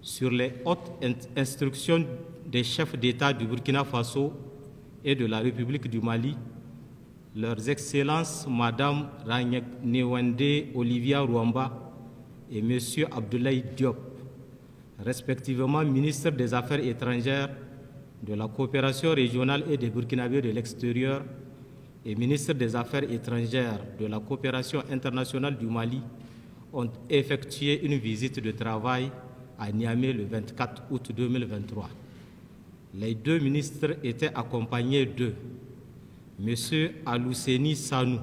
sur les hautes instructions des chefs d'État du Burkina Faso et de la République du Mali, leurs Excellences Madame Ragnéwendé Olivia Ruamba et M. Abdoulaye Diop, respectivement ministre des Affaires étrangères, de la coopération régionale et des Burkinabés de l'extérieur et ministre des Affaires étrangères de la coopération internationale du Mali, ont effectué une visite de travail à Niamey le 24 août 2023. Les deux ministres étaient accompagnés de M. Alousseni Sanou,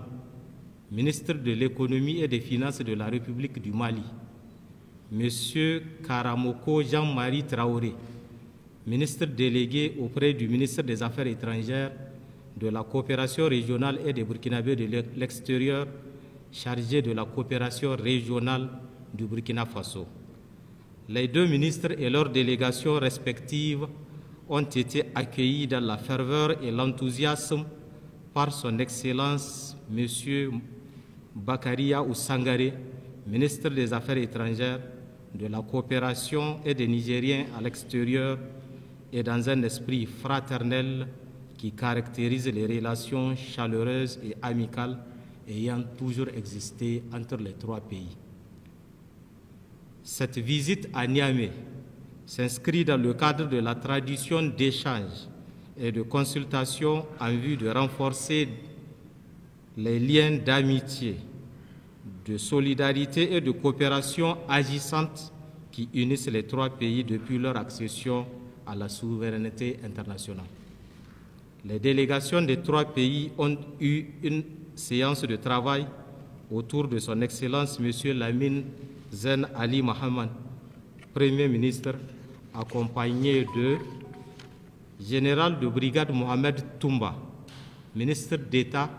ministre de l'Économie et des Finances de la République du Mali, M. Karamoko Jean-Marie Traoré, ministre délégué auprès du ministre des Affaires étrangères, de la coopération régionale et des Burkinabés de l'extérieur, chargé de la coopération régionale du Burkina Faso. Les deux ministres et leurs délégations respectives ont été accueillis dans la ferveur et l'enthousiasme par son Excellence M. Bakaria Ousangaré, ministre des Affaires étrangères, de la coopération et des Nigériens à l'extérieur, et dans un esprit fraternel qui caractérise les relations chaleureuses et amicales ayant toujours existé entre les trois pays. Cette visite à Niamey s'inscrit dans le cadre de la tradition d'échange et de consultation en vue de renforcer les liens d'amitié, de solidarité et de coopération agissante qui unissent les trois pays depuis leur accession à la souveraineté internationale. Les délégations des trois pays ont eu une séance de travail autour de son Excellence M. Lamine Zen Ali Mohamed, Premier ministre, accompagné de Général de brigade Mohamed Toumba, ministre d'État,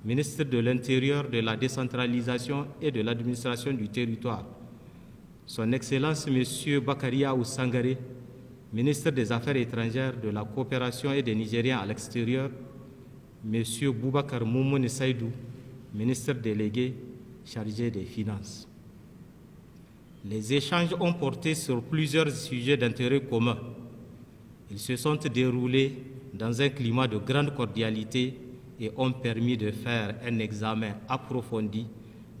ministre de l'Intérieur, de la décentralisation et de l'administration du territoire, son Excellence M. Bakaria Ousangaré, ministre des Affaires étrangères, de la coopération et des Nigériens à l'extérieur, M. Boubacar Moumouni Saïdou, ministre délégué chargé des Finances. Les échanges ont porté sur plusieurs sujets d'intérêt commun. Ils se sont déroulés dans un climat de grande cordialité et ont permis de faire un examen approfondi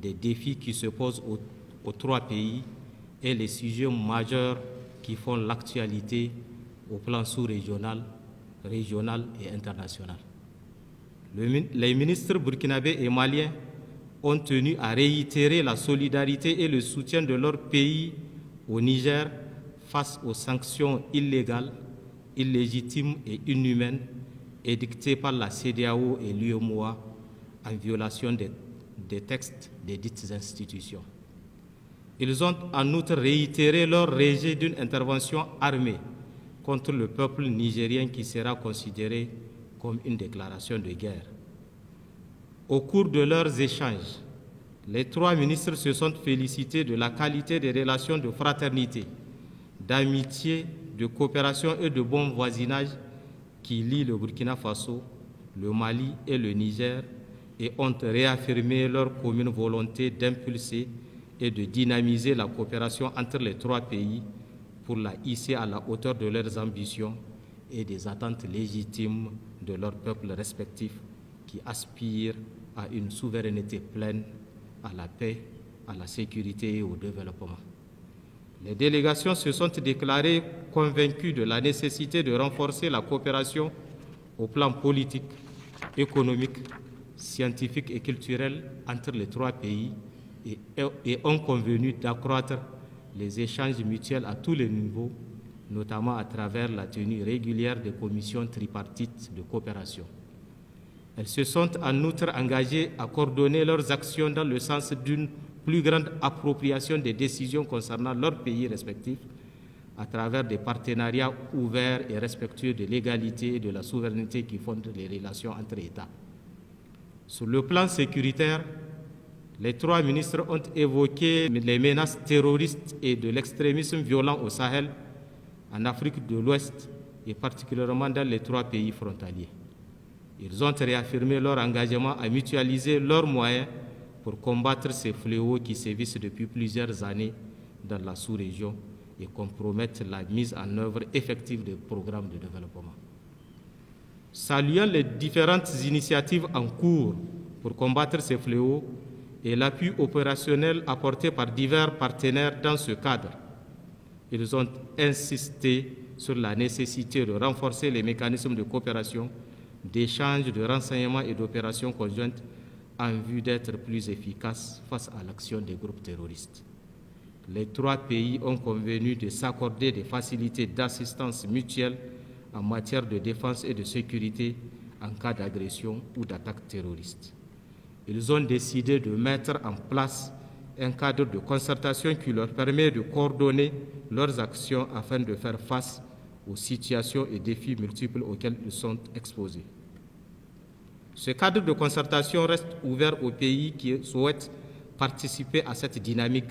des défis qui se posent aux trois pays et les sujets majeurs qui font l'actualité au plan sous-régional, régional et international. Les ministres burkinabés et maliens ont tenu à réitérer la solidarité et le soutien de leur pays au Niger face aux sanctions illégales, illégitimes et inhumaines édictées par la CEDEAO et l'UEMOA en violation des textes des dites institutions. Ils ont en outre réitéré leur rejet d'une intervention armée contre le peuple nigérien qui sera considérée comme une déclaration de guerre. Au cours de leurs échanges, les trois ministres se sont félicités de la qualité des relations de fraternité, d'amitié, de coopération et de bon voisinage qui lient le Burkina Faso, le Mali et le Niger et ont réaffirmé leur commune volonté d'impulser et de dynamiser la coopération entre les trois pays pour la hisser à la hauteur de leurs ambitions et des attentes légitimes de leurs peuples respectifs qui aspirent à une souveraineté pleine, à la paix, à la sécurité et au développement. Les délégations se sont déclarées convaincues de la nécessité de renforcer la coopération au plan politique, économique, scientifique et culturel entre les trois pays et ont convenu d'accroître les échanges mutuels à tous les niveaux, notamment à travers la tenue régulière des commissions tripartites de coopération. Elles se sont en outre engagées à coordonner leurs actions dans le sens d'une plus grande appropriation des décisions concernant leurs pays respectifs à travers des partenariats ouverts et respectueux de l'égalité et de la souveraineté qui fondent les relations entre États. Sur le plan sécuritaire, les trois ministres ont évoqué les menaces terroristes et de l'extrémisme violent au Sahel, en Afrique de l'Ouest et particulièrement dans les trois pays frontaliers. Ils ont réaffirmé leur engagement à mutualiser leurs moyens pour combattre ces fléaux qui sévissent depuis plusieurs années dans la sous-région et compromettent la mise en œuvre effective des programmes de développement. Saluant les différentes initiatives en cours pour combattre ces fléaux et l'appui opérationnel apporté par divers partenaires dans ce cadre, ils ont insisté sur la nécessité de renforcer les mécanismes de coopération, d'échange, de renseignements et d'opérations conjointes en vue d'être plus efficaces face à l'action des groupes terroristes. Les trois pays ont convenu de s'accorder des facilités d'assistance mutuelle en matière de défense et de sécurité en cas d'agression ou d'attaque terroriste. Ils ont décidé de mettre en place un cadre de concertation qui leur permet de coordonner leurs actions afin de faire face aux situations et défis multiples auxquels ils sont exposés. Ce cadre de concertation reste ouvert aux pays qui souhaitent participer à cette dynamique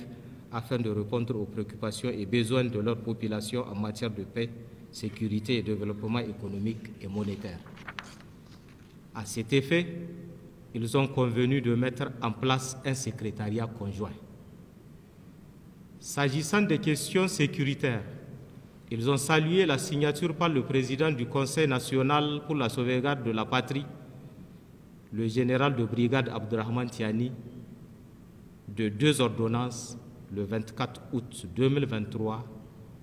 afin de répondre aux préoccupations et besoins de leur population en matière de paix, sécurité et développement économique et monétaire. À cet effet, ils ont convenu de mettre en place un secrétariat conjoint. S'agissant des questions sécuritaires, ils ont salué la signature par le président du Conseil national pour la sauvegarde de la patrie, le général de brigade Abdurrahman Tiani, de 2 ordonnances le 24 août 2023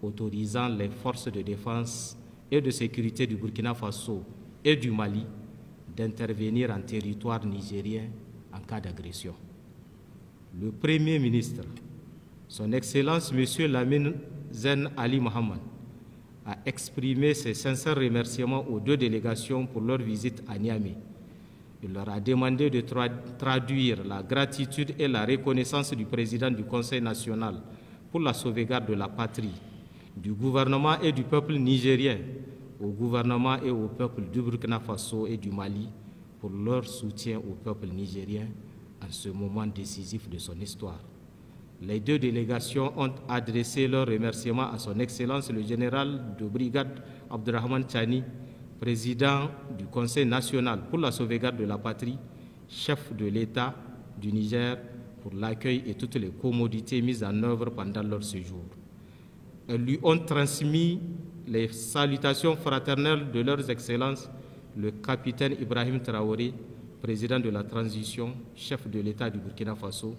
autorisant les forces de défense et de sécurité du Burkina Faso et du Mali d'intervenir en territoire nigérien en cas d'agression. Le Premier ministre, Son Excellence M. Lamine Zen Ali Mohamed, a exprimé ses sincères remerciements aux 2 délégations pour leur visite à Niamey. Il leur a demandé de traduire la gratitude et la reconnaissance du président du Conseil national pour la sauvegarde de la patrie, du gouvernement et du peuple nigérien, au gouvernement et au peuple du Burkina Faso et du Mali pour leur soutien au peuple nigérien en ce moment décisif de son histoire. Les 2 délégations ont adressé leurs remerciements à Son Excellence le général de brigade Abdurrahman Tiani, président du Conseil national pour la sauvegarde de la patrie, chef de l'État du Niger, pour l'accueil et toutes les commodités mises en œuvre pendant leur séjour. Elles lui ont transmis les salutations fraternelles de leurs excellences, le capitaine Ibrahim Traoré, président de la transition, chef de l'État du Burkina Faso,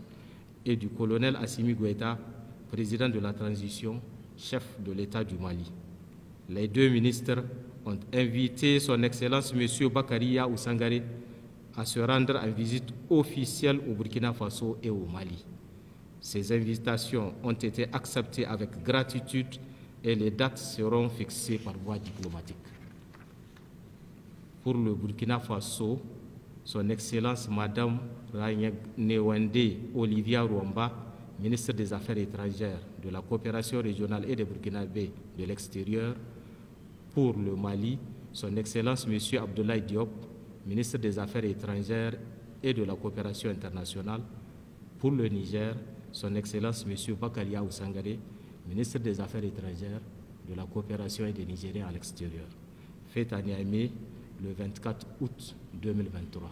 et du colonel Assimi Goïta, président de la transition, chef de l'État du Mali. Les 2 ministres ont invité Son Excellence M. Bakaria Ousangaré à se rendre en visite officielle au Burkina Faso et au Mali. Ces invitations ont été acceptées avec gratitude et les dates seront fixées par voie diplomatique. Pour le Burkina Faso, Son Excellence Madame Newende Olivia Rwamba, ministre des Affaires étrangères, de la coopération régionale et des Burkinabés de l'extérieur. Pour le Mali, Son Excellence M. Abdoulaye Diop, ministre des Affaires étrangères et de la coopération internationale. Pour le Niger, Son Excellence M. Bakaria Ousangaré, ministre des Affaires étrangères, de la coopération et des Nigériens à l'extérieur. Fait à Niamey le 24 août 2023.